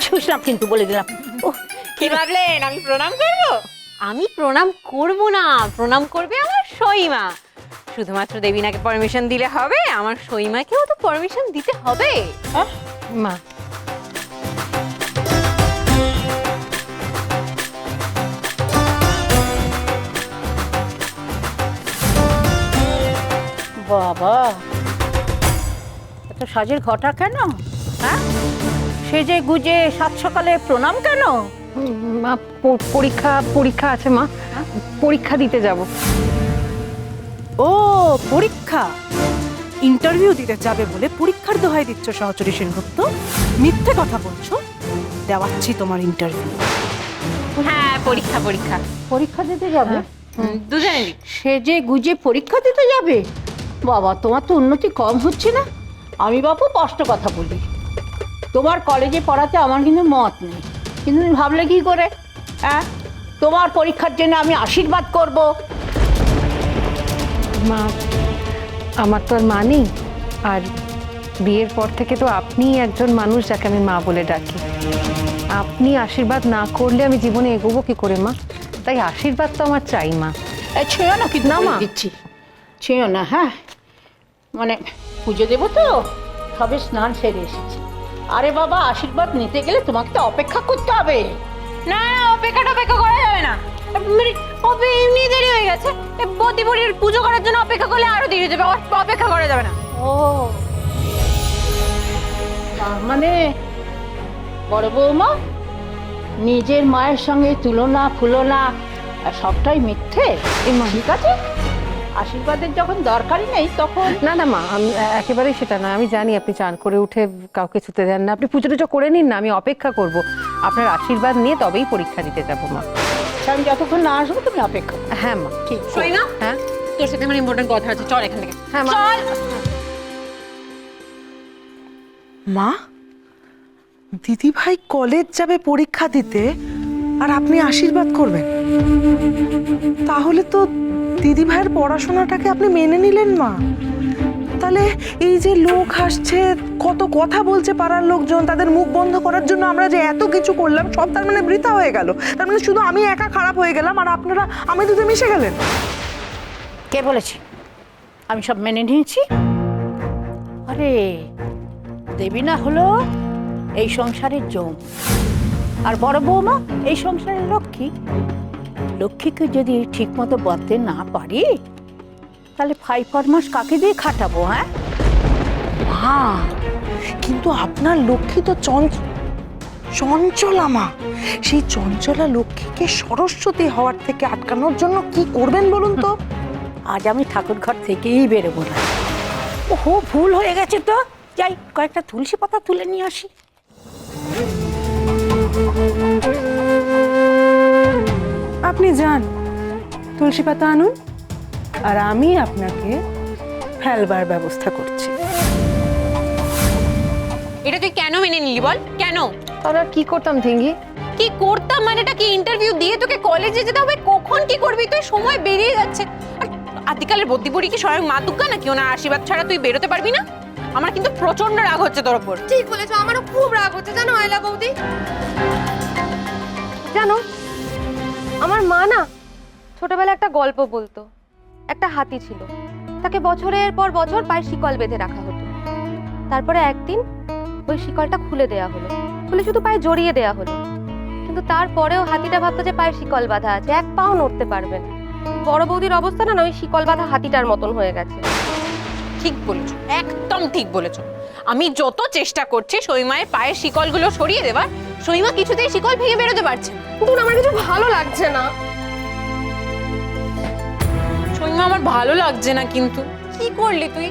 আসিস না কিন্তু, বলে দিলাম। ও কি ভাবলেন আমি প্রণাম করব? আমি প্রণাম করব না, প্রণাম করবে আমার সইমা। শুধুমাত্র দেবীনাকে পারমিশন দিলে হবে? আমার সইমাকেও তো পারমিশন দিতে হবে। মা, বাবা, এত সাজের ঘটা কেন? হ্যাঁ, সেজে গুজে সাত সকালে প্রণাম কেন? মা পরীক্ষা আছে মা, পরীক্ষা দিতে যাব। ও পরীক্ষা, ইন্টারভিউ দিতে যাবে বলে পরীক্ষার দোহাই দিচ্ছ সহচরী সেনগুপ্ত? মিথ্যে কথা বলছো। দেওয়াচ্ছি তোমার ইন্টারভিউ। হ্যাঁ পরীক্ষা পরীক্ষা পরীক্ষা দিতে যাবে? দুজনেরই। সেজে গুজে পরীক্ষা দিতে যাবে? বাবা, তোমার তো উন্নতি কম হচ্ছে না। আমি বাপু স্পষ্ট কথা বলি, তোমার কলেজে পড়াতে আমার কিন্তু মত নেই, কিন্তু তুমি ভাবলে কি করে? হ্যাঁ, তোমার পরীক্ষার জন্য আমি আশীর্বাদ করব। মা, আমার তো আর মা নেই, আর বিয়ের পর থেকে তো আপনিই একজন মানুষ যাকে আমি মা বলে ডাকি। আপনি আশীর্বাদ না করলে আমি জীবনে এগোবো কি করে মা? তাই আশীর্বাদ তো আমার চাই মা। ছুঁয়ো না, কিন্তু না, মা। দিচ্ছি, ছুঁয়ো না। হ্যাঁ, মানে পুজো দেবো তো, সবে স্নান সেরে এসেছি। আরে বাবা, আশীর্বাদ নিতে গেলে তোমাকে তো অপেক্ষা করতে হবে। না না, অপেক্ষা করা যাবে না। এমনি দেরি হয়ে গেছে, বদিবড়ির পুজো করার জন্য অপেক্ষা করলে আরো দেরি হয়ে যাবে। অপেক্ষা করা যাবে না। ও, তার মানে বড় বৌমা নিজের মায়ের সঙ্গে তুলনা ফুলনা সবটাই মিথ্যে। ঠিক আছে, আশীর্বাদের যখন দরকারই নেই তখন। না না মা, আমি একেবারেই সেটা নয়। আমি জানি আপনি চান করে উঠে কাউকে ছুতে দেন না, আপনি পুজো টুজো করে নিন না, আমি অপেক্ষা করব। আপনার আশীর্বাদ নিয়ে তবেই পরীক্ষা দিতে যাবো মা। আমি যতক্ষণ না আসবো তুমি অপেক্ষা করো। হ্যাঁ মা। ঠিক। সইমা, হ্যাঁ তোর সাথে আমার ইম্পর্টেন্ট কথা আছে, চল এখান থেকে। হ্যাঁ মা। চল। মা, দিদি ভাই কলেজ যাবে পরীক্ষা দিতে আর আপনি আশীর্বাদ করবেন? তাহলে তো দিদি ভাইয়ের পড়াশোনাটাকে আপনি মেনে নিলেন মা। তাহলে এই যে লোক আসছে, কত কথা বলছে পাড়ার লোকজন, তাদের মুখ বন্ধ করার জন্য আমরা যে এত কিছু করলাম, সব তার মানে বৃথা হয়ে গেল। তার মানে শুধু আমি একা খারাপ হয়ে গেলাম আর আপনারা আমি দুধে মিশে গেলেন। কে বলেছে আমি সব মেনে নিয়েছি? আরে দেবী না হলো এই সংসারের জম, আর বড় বৌমা এই সংসারের লক্ষ্মী। লক্ষ্মীকে যদি ঠিক মতো বলতে না পারি, তাহলে 5 মাস কাকে দিয়ে খাটাবো? হ্যাঁ মা, কিন্তু আপনার লক্ষ্মী তো চঞ্চলা মা। সেই চঞ্চলা লক্ষ্মীকে সরস্বতী হওয়ার থেকে আটকানোর জন্য কি করবেন বলুন তো? আজ আমি ঠাকুর ঘর থেকেই বেরোবো না। ওহো, ভুল হয়ে গেছে তো। যাই, কয়েকটা তুলসী পাতা তুলে নিয়ে আসি। আপনি যান, তুলসী পাতা আনুন, আর আমি আপনাকে ফেলবার ব্যবস্থা করছি। এটা তুই কেন মেনে নিলি বল? কেন? তাহলে আর কি করতাম ধিঙ্গি? কি করতাম মানেটা কি? ইন্টারভিউ দিয়ে তোকে কলেজে যেতে হবে, কখন কি করবি তুই? সময় বেরিয়ে যাচ্ছে। আর আদিকালের বদ্যিবড়ি কি স্বয়ং মা দুর্গা নাকি? ওনার আশীর্বাদ ছাড়া তুই বেরোতে পারবি না? আমার কিন্তু প্রচন্ড রাগ হচ্ছে তোর ওপর। ঠিক বলেছো, আমারও খুব রাগ হচ্ছে জানো আয়লা বৌদি। জানো, আমার মা না ছোটবেলায় একটা গল্প বলতো। একটা হাতি ছিল, তাকে বছরের পর বছর পায়ে শিকল বেঁধে রাখা হতো। তারপরে একদিন ওই শিকলটা খুলে দেয়া হলো, খুলে শুধু পায়ে জড়িয়ে দেয়া হলো। কিন্তু তারপরেও হাতিটা ভাবতো যে পায়ে শিকল বাঁধা আছে, এক পাও নড়তে পারবে না। বড় বৌদির অবস্থা না ওই শিকল বাঁধা হাতিটার মতন হয়ে গেছে। ঠিক বলেছো, একদম ঠিক বলেছো। আমি যত চেষ্টা করছি সইমায়ের পায়ের শিকলগুলো সরিয়ে দেবার, সইমা কিছুতেই শিকল ভেঙে বেরোতে পারছে না। কিন্তু আমার কিছু ভালো লাগছে না। সইমা, আমার ভালো লাগছে না। কিন্তু কি করলি তুই?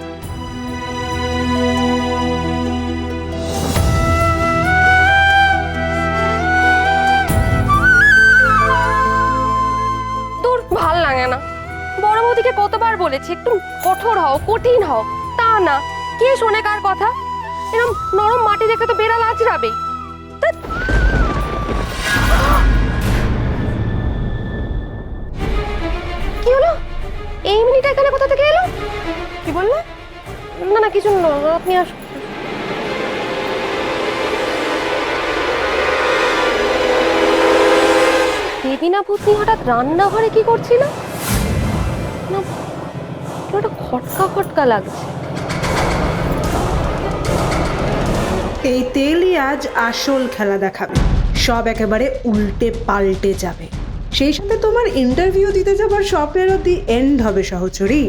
দূর, ভাল লাগে না। বড় বৌদিকে কতবার বলেছি একটু কঠোর হও, কঠিন হও, তা না। কে শোনে কার কথা? এরকম নরম মাটি দেখে তো বেড়াল আঁচড়াবেই। ধ্যাৎ। কি হলো? এই মিনিটা এখানে কোথা থেকে এলো? কি বললে? না না, কিছু না, আপনি আসুন। ভূতনি হঠাৎ রান্নাঘরে কি করছিল? না, ওটা খটকা খটকা লাগছে। এই তেলই আজ আসল খেলা দেখাবে, সব একেবারে উল্টে পাল্টে যাবে। সেই সাথে তোমার ইন্টারভিউ দিতে যাবার স্বপ্নের অব্দি এন্ড হবে সহচরী।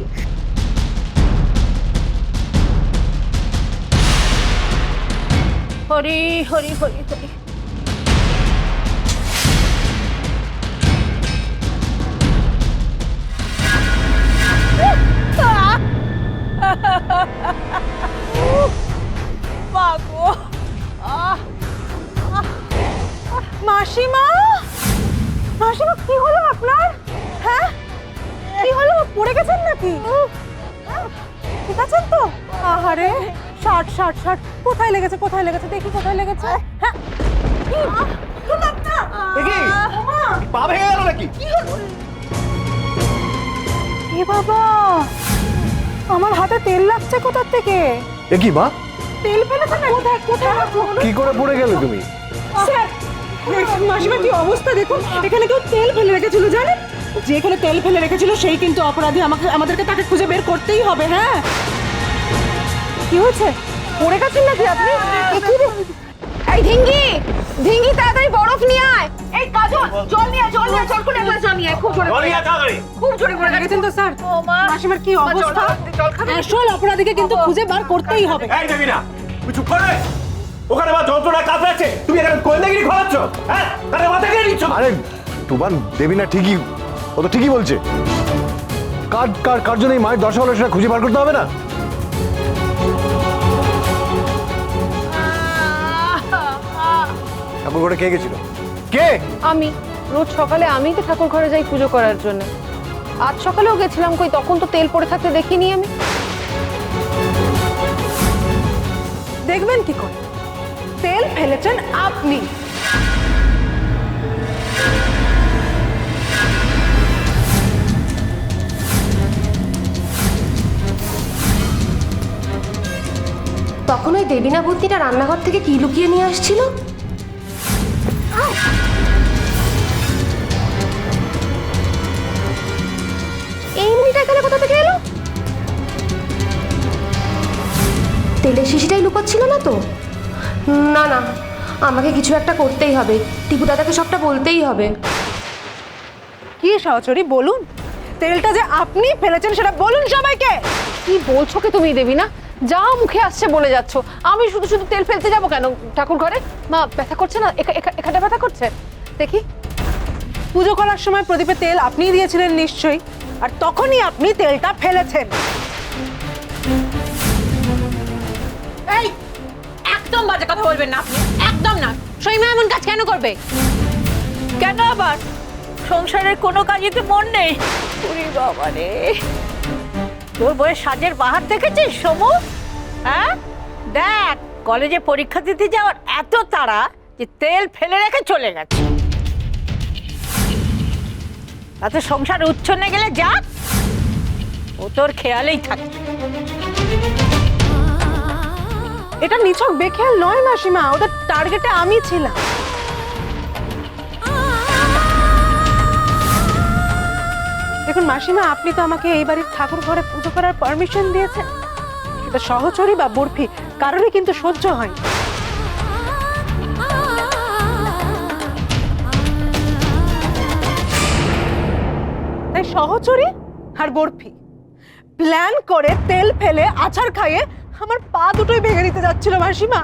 হরি হরি হরি হরি। মাসিমা, মাসিমা কি হলো আপনার? হ্যাঁ কি হলো, পড়ে গেছেন নাকি? ঠিক আছেন তো? আহারে, ষাট ষাট ষাট, কোথায় লেগেছে কোথায় লেগেছে দেখি কোথায় লেগেছে। হ্যাঁ পা ভেঙে গেল নাকি? এ বাবা, আমার হাতে তেল লাগছে কোথা থেকে? এ কি মা, তেল ফেলেছে না? কোথায় কোথায়? কি করে পড়ে গেলে তুমি? স্যার, মাসিমা কি অবস্থা দেখুন, এখানে কেউ তেল ফেলে রেখেছিল জানেন? যে এখানে তেল ফেলে রেখেছিল সেই কিন্তু অপরাধী, আমাদেরকে তাকে খুঁজে বের করতেই হবে। হ্যাঁ কি হয়েছে, পড়ে গেছেন নাকি আপনি? এই ঢিঙ্গি, ঢিঙ্গি তাড়াতাড়ি বরফ নিয়ে আয়। এই কাজল, জল নিয়ে আয়, জল নিয়ে আয়, জল করে একলা জল নিয়ে আয়, খুব জোরে পড়ে গেছে। খুব জোরে পড়ে গেছে। দেখেছেন তো স্যার, মাসিমার কি অবস্থা। আসল অপরাধীকে কিন্তু খুঁজে বার করতেই হবে। এই দেবী না, তুই চুপ করে। ওখানে বা যন্ত্রণা কাঁপছে, তুমি এখানে গোয়েন্দাগিরি খোলাচ্ছ? হ্যাঁ, তাহলে মাথা কেটে নিচ্ছ। আরে তোমার দেবী না ঠিকই, ও তো ঠিকই বলছে। কার জন্য এই মায়ের দশা হলো সেটা খুঁজে বার করতে হবে না? ঠাকুর ঘরে কে গেছিল? কে? আমি রোজ সকালে আমিই তো ঠাকুর ঘরে যাই পুজো করার জন্য। আজ সকালেও গেছিলাম, কই তখন তো তেল পড়ে থাকতে দেখিনি আমি। দেখবেন কি করে, তেল ফেলেছেন আপনি। তখন ওই দেবীনা ভূতনিটা রান্নাঘর থেকে কি লুকিয়ে নিয়ে আসছিল? এই মুড়িটা এখানে কোথা থেকে এলো? তেলের শিশিটাই লুকাচ্ছিল না তো? না না, আমাকে কিছু একটা করতেই হবে, টিপু দাদাকে সবটা বলতেই হবে। কি সহচরী বলুন, তেলটা যে আপনি ফেলেছেন সেটা বলুন সবাইকে। কি বলছো কি তুমি দেবী না? যা মুখে আসছে বলে যাচ্ছ। আমি শুধু শুধু তেল ফেলতে যাবো কেন ঠাকুর ঘরে? মা ব্যথা করছে না? এখানে ব্যথা করছে দেখি। পুজো করার সময় প্রদীপে তেল আপনিই দিয়েছিলেন নিশ্চয়ই, আর তখনই আপনি তেলটা ফেলেছেন। এই একদম বাজে কথা বলবেন না আপনি, একদম না। সইমা এমন কাজ কেন করবে? কেন আবার? সংসারের কোনো কাজে কি মন নেই? ওরে বাবা রে, তোর বইয়ের সাজের বাহার দেখেছিস সমু? হ্যাঁ দেখ, কলেজে পরীক্ষা দিতে যাওয়ার এত তাড়া যে তেল ফেলে রেখে চলে গেছে। তাতে সংসার উচ্ছন্নে গেলে যাক, ও তোর খেয়ালেই থাকবে। এটা নিছক বেখেয়াল নয় মাসিমা, ওদের টার্গেটে আমি ছিলাম। দেখুন মাসিমা, আপনি তো আমাকে এই বাড়ির ঠাকুর ঘরে পুজো করার পারমিশন দিয়েছেন, সেটা সহচরী বা বরফি কারোরই কিন্তু সহ্য হয়। তাই সহচরী আর বরফি প্ল্যান করে তেল ফেলে আছাড় খাইয়ে আমার পা দুটোই ভেঙে দিতে যাচ্ছিল মাসিমা।